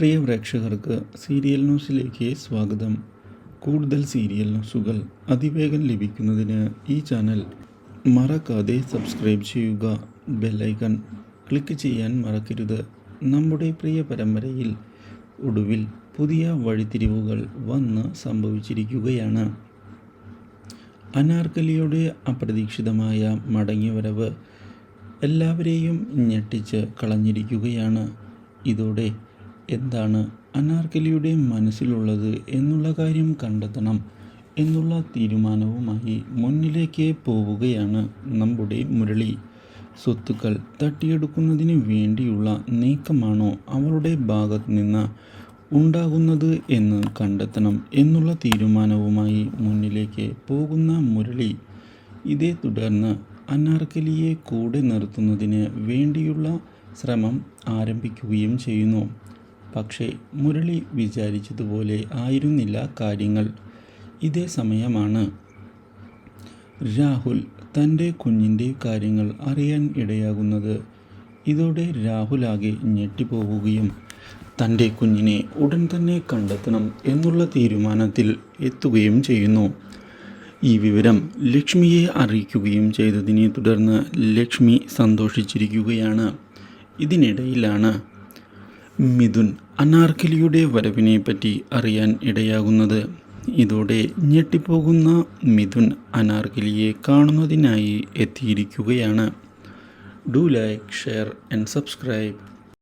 പ്രിയ പ്രേക്ഷകർക്ക് സീരിയൽ ന്യൂസിലേക്ക് സ്വാഗതം. കൂടുതൽ സീരിയൽ ന്യൂസുകൾ അതിവേഗം ലഭിക്കുന്നതിന് ഈ ചാനൽ മറക്കാതെ സബ്സ്ക്രൈബ് ചെയ്യുക. ബെല്ലൈക്കൺ ക്ലിക്ക് ചെയ്യാൻ മറക്കരുത്. നമ്മുടെ പ്രിയ പരമ്പരയിൽ ഒടുവിൽ പുതിയ വഴിത്തിരിവുകൾ വന്ന് സംഭവിച്ചിരിക്കുകയാണ്. അനാർക്കലിയുടെ അപ്രതീക്ഷിതമായ മടങ്ങിവരവ് എല്ലാവരെയും ഞെട്ടിച്ച് കളഞ്ഞിരിക്കുകയാണ്. ഇതോടെ എന്താണ് അനാർക്കലിയുടെ മനസ്സിലുള്ളത് എന്നുള്ള കാര്യം കണ്ടെത്തണം എന്നുള്ള തീരുമാനവുമായി മുന്നിലേക്ക് പോവുകയാണ് നമ്മുടെ മുരളി. സ്വത്തുക്കൾ തട്ടിയെടുക്കുന്നതിന് വേണ്ടിയുള്ള നീക്കമാണോ അവളുടെ ഭാഗത്ത് നിന്ന് ഉണ്ടാകുന്നത് എന്ന് കണ്ടെത്തണം എന്നുള്ള തീരുമാനവുമായി മുന്നിലേക്ക് പോകുന്ന മുരളി ഇതേ തുടർന്ന് അനാർക്കലിയെ കൂടെ നിർത്തുന്നതിന് വേണ്ടിയുള്ള ശ്രമം ആരംഭിക്കുകയും ചെയ്യുന്നു. പക്ഷേ മുരളി വിചാരിച്ചതുപോലെ ആയിരുന്നില്ല കാര്യങ്ങൾ. ഇതേ സമയമാണ് രാഹുൽ തൻ്റെ കുഞ്ഞിൻ്റെ കാര്യങ്ങൾ അറിയാൻ ഇടയാകുന്നത്. ഇതോടെ രാഹുൽ ആകെ ഞെട്ടിപ്പോവുകയും തൻ്റെ കുഞ്ഞിനെ ഉടൻ തന്നെ കണ്ടെത്തണം എന്നുള്ള തീരുമാനത്തിൽ എത്തുകയും ചെയ്യുന്നു. ഈ വിവരം ലക്ഷ്മിയെ അറിയിക്കുകയും ചെയ്തതിനെ തുടർന്ന് ലക്ഷ്മി സന്തോഷിച്ചിരിക്കുകയാണ്. ഇതിനിടയിലാണ് മിഥുൻ അനാർക്കലിയുടെ വരവിനെ പറ്റി അറിയാൻ ഇടയാകുന്നത്. ഇതോടെ ഞെട്ടിപ്പോകുന്ന മിഥുൻ അനാർക്കലിയെ കാണുന്നതിനായി എത്തിയിരിക്കുകയാണ്. Do like, share and subscribe.